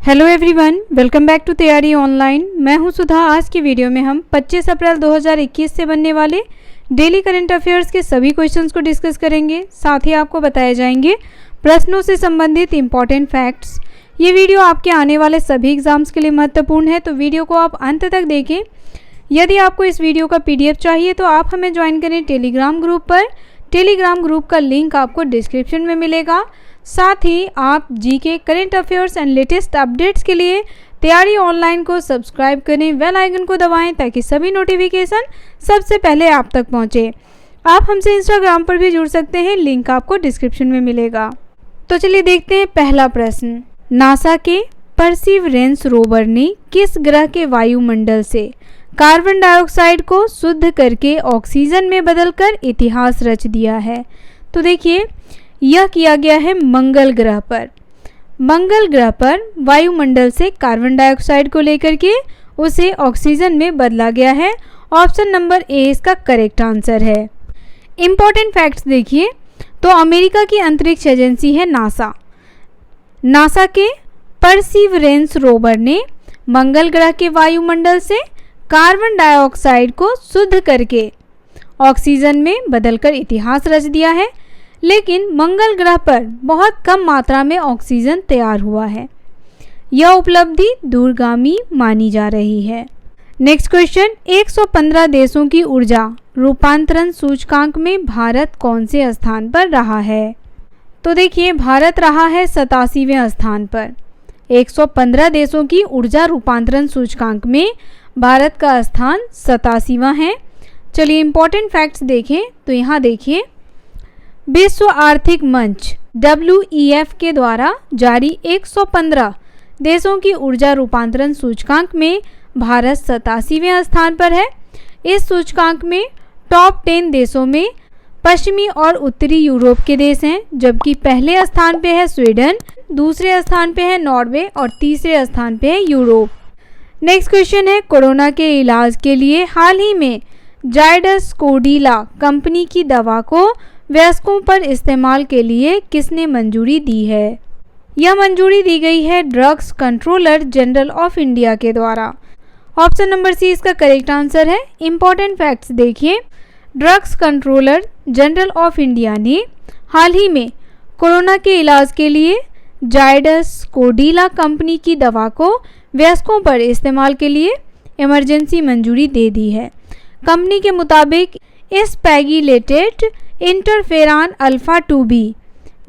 Hello everyone, welcome back to Taiyari online. मैं हूं सुधा। आज की वीडियो में हम 25 अप्रैल 2021 से बनने वाले डेली करंट अफेयर्स के सभी क्वेश्चंस को डिस्कस करेंगे। साथ ही आपको बताए जाएंगे प्रश्नों से संबंधित इंपॉर्टेंट फैक्ट्स। ये वीडियो आपके आने वाले सभी एग्जाम्स के लिए महत्वपूर्ण है, तो वीडियो को आप अंत तक देखें। यदि आपको इस वीडियो का PDF चाहिए तो आप हमें ज्वाइन करें टेलीग्राम ग्रुप पर। टेलीग्राम ग्रुप का लिंक आपको डिस्क्रिप्शन में मिलेगा। साथ ही आप GK, current affairs and latest updates के लिए तैयारी ऑनलाइन को सब्सक्राइब करें, बेल आइकन को दबाएं ताकि सभी नोटिफिकेशन सबसे पहले आप तक पहुंचे। आप हमसे इंस्टाग्राम पर भी जुड़ सकते हैं, लिंक आपको डिस्क्रिप्शन में मिलेगा। तो चलिए देखते हैं पहला प्रश्न। नासा के परसिवरेंस रोवर ने किस ग्रह के वायुमंडल से कार्बन डाइऑक्साइड को शुद्ध करके ऑक्सीजन में बदलकर इतिहास रच दिया है? तो देखिए, यह किया गया है मंगल ग्रह पर। मंगल ग्रह पर वायुमंडल से कार्बन डाइऑक्साइड को लेकर के उसे ऑक्सीजन में बदला गया है। ऑप्शन नंबर ए इसका करेक्ट आंसर है। इम्पॉर्टेंट फैक्ट्स देखिए, तो अमेरिका की अंतरिक्ष एजेंसी है नासा। नासा के परसिवरेंस रोवर ने मंगल ग्रह के वायुमंडल से कार्बन डाइऑक्साइड को शुद्ध करके ऑक्सीजन में बदलकर इतिहास रच दिया है। लेकिन मंगल ग्रह पर बहुत कम मात्रा में ऑक्सीजन तैयार हुआ है। यह उपलब्धि दूरगामी मानी जा रही है। Next question. 115 देशों की ऊर्जा रूपांतरण सूचकांक में भारत कौन से स्थान पर रहा है? तो देखिए, भारत रहा है 87वें स्थान पर। 115 देशों की ऊर्जा रूपांतरण सूचकांक में भारत का स्थान 87वां है। चलिए इंपॉर्टेंट फैक्ट्स देखें, तो यहाँ देखिए, विश्व आर्थिक मंच WEF के द्वारा जारी 115 देशों की ऊर्जा रूपांतरण सूचकांक में भारत 87वें स्थान पर है। इस सूचकांक में टॉप 10 देशों में पश्चिमी और उत्तरी यूरोप के देश हैं, जबकि पहले स्थान पे है स्वीडन, दूसरे स्थान पे है नॉर्वे और तीसरे स्थान पे है यूरोप। नेक्स्ट क्वेश्चन है, कोरोना के इलाज के लिए हाल ही में जायडस कोडिला कंपनी की दवा को वयस्कों पर इस्तेमाल के लिए किसने मंजूरी दी है? यह मंजूरी दी गई है drugs controller general of India के द्वारा। ऑप्शन नंबर सी इसका करेक्ट आंसर है। इंपॉर्टेंट फैक्ट्स देखिए, drugs controller general of India ने हाल ही में कोरोना के इलाज के लिए जायडस कोडिला कंपनी की दवा को वयस्कों पर इस्तेमाल के लिए इमरजेंसी मंजूरी दे दी है। कंपनी के मुताबिक इस पैगिलेटेड इंटरफेरान अल्फा 2b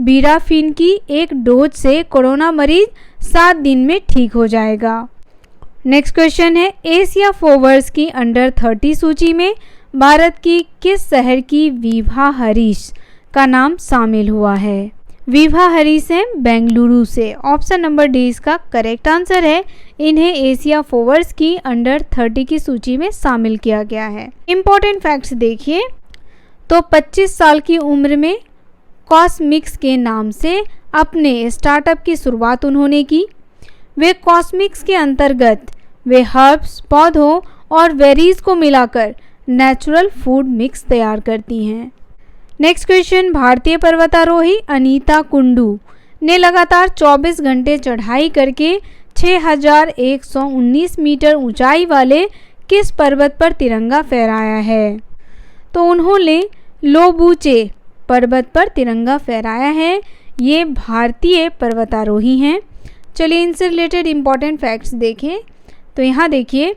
बीराफिन की एक डोज से कोरोना मरीज 7 दिन में ठीक हो जाएगा। नेक्स्ट क्वेश्चन है, एशिया फॉरवर्ड्स की अंडर 30 सूची में भारत की किस शहर की विभा हरीश का नाम शामिल हुआ है? विभा हरीश है बेंगलुरु से। ऑप्शन नंबर डी इसका करेक्ट आंसर है। इन्हें एशिया फॉरवर्ड्स की अंडर 30 की सूची में शामिल किया गया है। इंपॉर्टेंट फैक्ट्स देखिए, तो 25 साल की उम्र में कॉस्मिक्स के नाम से अपने स्टार्टअप की शुरुआत उन्होंने की। वे कॉस्मिक्स के अंतर्गत वे हर्ब्स, पौधों और बेरीज को मिलाकर नेचुरल फूड मिक्स तैयार करती हैं। नेक्स्ट क्वेश्चन, भारतीय पर्वतारोही अनीता कुंडू ने लगातार 24 घंटे चढ़ाई करके 6119 मीटर ऊंचाई वाले किस पर्वत पर तिरंगा फहराया है? तो उन्होंने लोबूचे पर्वत पर तिरंगा फहराया है। ये भारतीय पर्वतारोही हैं। चलिए इनसे रिलेटेड इंपॉर्टेंट फैक्ट्स देखें, तो यहाँ देखिए,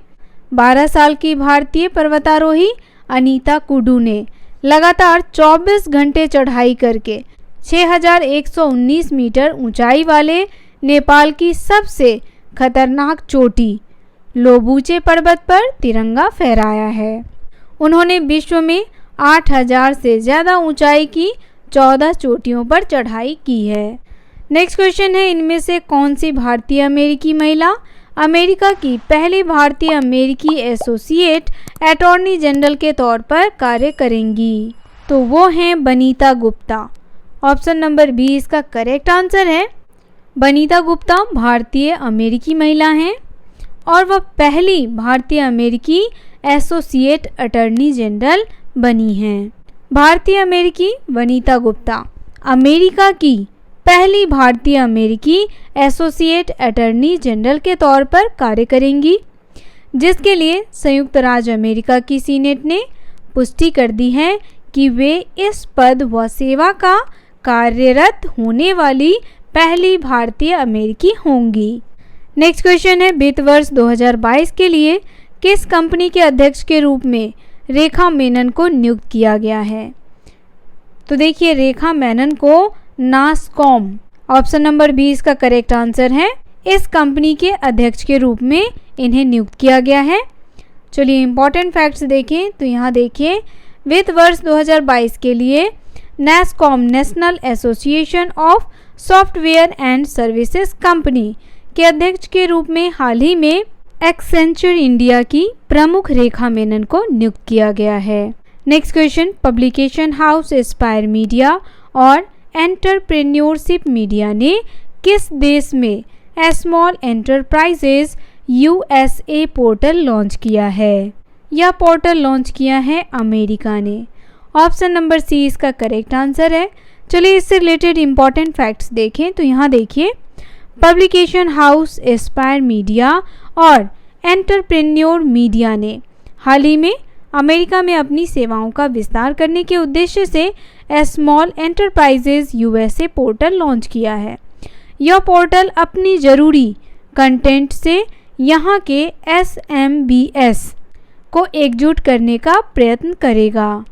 12 साल की भारतीय पर्वतारोही अनीता कुंडू ने लगातार 24 घंटे चढ़ाई करके 6119 मीटर ऊंचाई वाले नेपाल की सबसे खतरनाक चोटी लोबूचे पर्वत पर तिरंगा फहराया है। उन्होंने विश्व में 8000 से ज़्यादा ऊंचाई की 14 चोटियों पर चढ़ाई की है। नेक्स्ट क्वेश्चन है, इनमें से कौन सी भारतीय अमेरिकी महिला अमेरिका की पहली भारतीय अमेरिकी एसोसिएट अटॉर्नी जनरल के तौर पर कार्य करेंगी? तो वो हैं Banita Gupta. Option number B इसका करेक्ट आंसर है। बनीता गुप्ता भारतीय अमेरिकी महिला हैं और वह पहली भारतीय अमेरिकी एसोसिएट अटॉर्नी जनरल बनी हैं। भारतीय अमेरिकी बनीता गुप्ता अमेरिका की पहली भारतीय अमेरिकी एसोसिएट अटॉर्नी जनरल के तौर पर कार्य करेंगी, जिसके लिए संयुक्त राज्य अमेरिका की सीनेट ने पुष्टि कर दी है कि वे इस पद व सेवा का कार्यरत होने वाली पहली भारतीय अमेरिकी होंगी। नेक्स्ट क्वेश्चन है, वित्त वर्ष 2022 के लिए किस कंपनी के अध्यक्ष के रूप में रेखा मेनन को नियुक्त किया गया है? तो देखिए, रेखा मेनन को नासकॉम, ऑप्शन नंबर 20 का करेक्ट आंसर है, इस कंपनी के अध्यक्ष के रूप में इन्हें नियुक्त किया गया है। चलिए इंपॉर्टेंट फैक्ट्स देखें तो यहाँ देखिए, वित्त वर्ष 2022 के लिए NASSCOM national association of software and services company के अध्यक्ष के रूप में हाल ही में एक्सेंचर इंडिया की प्रमुख रेखा मेनन को नियुक्त किया गया है। Next question, publication house Aspire media और एंटरप्रेन्योरशिप मीडिया ने किस देश में small enterprises USA portal launch किया है? यह पोर्टल लॉन्च किया है अमेरिका ने। ऑप्शन नंबर सी इसका करेक्ट आंसर है। चलिए इससे रिलेटेड इंपॉर्टेंट फैक्ट्स देखें तो यहाँ देखिए, पब्लिकेशन हाउस एस्पायर मीडिया और एंटरप्रेन्योर मीडिया ने हाल ही में अमेरिका में अपनी सेवाओं का विस्तार करने के उद्देश्य से small enterprises USA portal launch किया है। यह पोर्टल अपनी जरूरी कंटेंट से यहाँ के SMBs को एकजुट करने का प्रयत्न करेगा।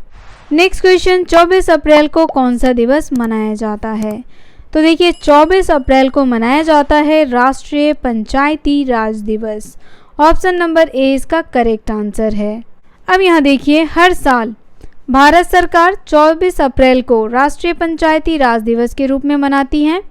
नेक्स्ट क्वेश्चन, 24 अप्रैल को कौन सा दिवस मनाया जाता है? तो देखिए, 24 अप्रैल को मनाया जाता है राष्ट्रीय पंचायती राज दिवस। ऑप्शन नंबर ए इसका करेक्ट आंसर है। अब यहाँ देखिए, हर साल भारत सरकार 24 अप्रैल को राष्ट्रीय पंचायती राज दिवस के रूप में मनाती है।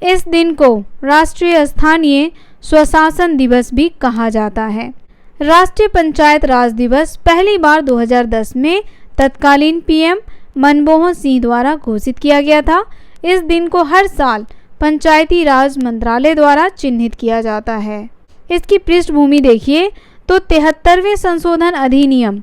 इस दिन को राष्ट्रीय स्थानीय स्वशासन दिवस भी कहा जाता है। राष्ट्रीय पंचायत राज दिवस पहली बार 2010 में तत्कालीन PM मनमोहन सिंह द्वारा घोषित किया गया था। इस दिन को हर साल पंचायती राज मंत्रालय द्वारा चिन्हित किया जाता है। इसकी पृष्ठभूमि देखिए तो 73वें संशोधन अधिनियम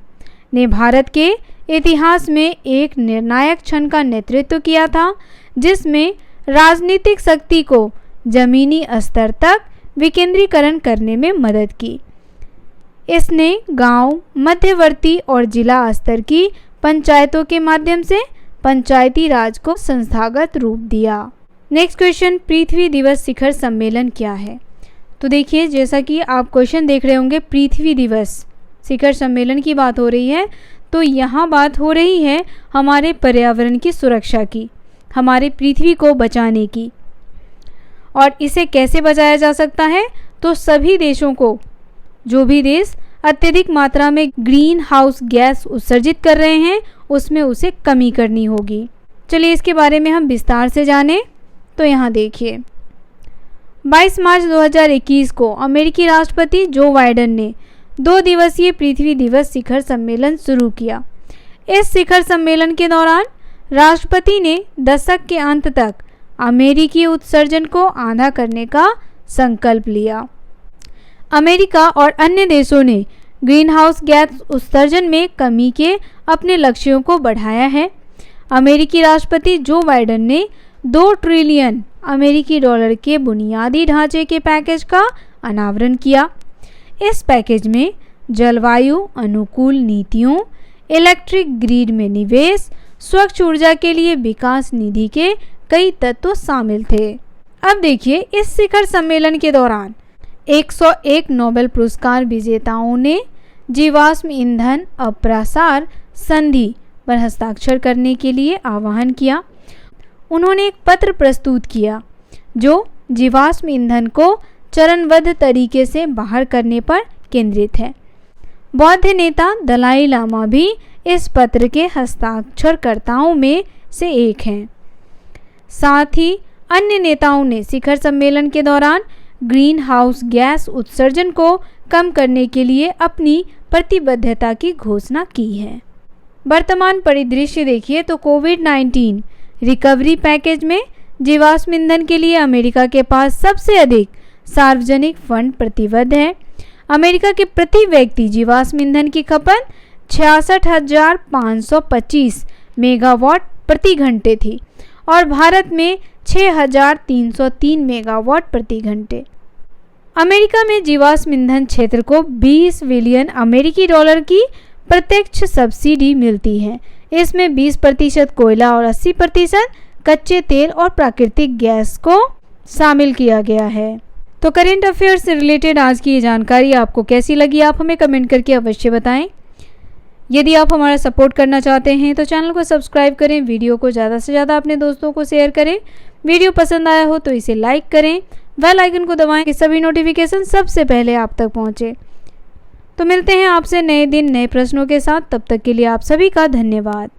ने भारत के इतिहास में एक निर्णायक क्षण का नेतृत्व किया था, जिसमें राजनीतिक शक्ति को जमीनी स्तर तक विकेंद्रीकरण करने में मदद की। इसने गांव, मध्यवर्ती और जिला स्तर की पंचायतों के माध्यम से पंचायती राज को संस्थागत रूप दिया। नेक्स्ट क्वेश्चन, पृथ्वी दिवस शिखर सम्मेलन क्या है? तो देखिए, जैसा कि आप क्वेश्चन देख रहे होंगे, पृथ्वी दिवस शिखर सम्मेलन की बात हो रही है, तो यहाँ बात हो रही है हमारे पर्यावरण की सुरक्षा की, हमारे पृथ्वी को बचाने की। और इसे कैसे बचाया जा सकता है? तो सभी देशों को, जो भी देश अत्यधिक मात्रा में ग्रीन हाउस गैस उत्सर्जित कर रहे हैं, उसमें उसे कमी करनी होगी। चलिए इसके बारे में हम विस्तार से जानें। तो यहाँ देखिए, 22 मार्च 2021 को अमेरिकी राष्ट्रपति जो बाइडेन ने 2 दिवसीय पृथ्वी दिवस शिखर सम्मेलन शुरू किया। इस शिखर सम्मेलन के दौरान राष्ट्रपति ने दशक के अंत तक अमेरिकी उत्सर्जन को आधा करने का संकल्प लिया। अमेरिका और अन्य देशों ने ग्रीन हाउस गैस उत्सर्जन में कमी के अपने लक्ष्यों को बढ़ाया है। अमेरिकी राष्ट्रपति जो बाइडेन ने 2 ट्रिलियन अमेरिकी डॉलर के बुनियादी ढांचे के पैकेज का अनावरण किया। इस पैकेज में जलवायु अनुकूल नीतियों, इलेक्ट्रिक ग्रिड में निवेश, स्वच्छ ऊर्जा के लिए विकास निधि के कई तत्व शामिल थे। अब देखिए, इस शिखर सम्मेलन के दौरान 101 नोबेल पुरस्कार विजेताओं ने जीवाश्म ईंधन अप्रसार संधि पर हस्ताक्षर करने के लिए आह्वान किया। उन्होंने एक पत्र प्रस्तुत किया जो जीवाश्म ईंधन को चरणबद्ध तरीके से बाहर करने पर केंद्रित है। बौद्ध नेता दलाई लामा भी इस पत्र के हस्ताक्षरकर्ताओं में से एक हैं। साथ ही अन्य नेताओं ने शिखर सम्मेलन के दौरान ग्रीन हाउस गैस उत्सर्जन को कम करने के लिए अपनी प्रतिबद्धता की घोषणा की है। वर्तमान परिदृश्य देखिए तो कोविड-19 रिकवरी पैकेज में जीवाश्म ईंधन के लिए अमेरिका के पास सबसे अधिक सार्वजनिक फंड प्रतिबद्ध है। अमेरिका के प्रति व्यक्ति जीवाश्म ईंधन की खपत 66,525 मेगावाट प्रति घंटे थी और भारत में 6303 मेगावाट प्रति घंटे। अमेरिका में जीवाश्म ईंधन क्षेत्र को 20 बिलियन अमेरिकी डॉलर की प्रत्यक्ष सब्सिडी मिलती है। इसमें 20% कोयला और 80% कच्चे तेल और प्राकृतिक गैस को शामिल किया गया है। तो करेंट अफेयर्स से रिलेटेड आज की ये जानकारी आपको कैसी लगी, आप हमें कमेंट करके अवश्य बताएं। यदि आप हमारा सपोर्ट करना चाहते हैं तो चैनल को सब्सक्राइब करें, वीडियो को ज़्यादा से ज़्यादा अपने दोस्तों को शेयर करें। वीडियो पसंद आया हो तो इसे लाइक करें, बेल आइकन को दबाएं कि सभी नोटिफिकेशन सबसे पहले आप तक पहुंचे। तो मिलते हैं आपसे नए दिन नए प्रश्नों के साथ, तब तक के लिए आप सभी का धन्यवाद।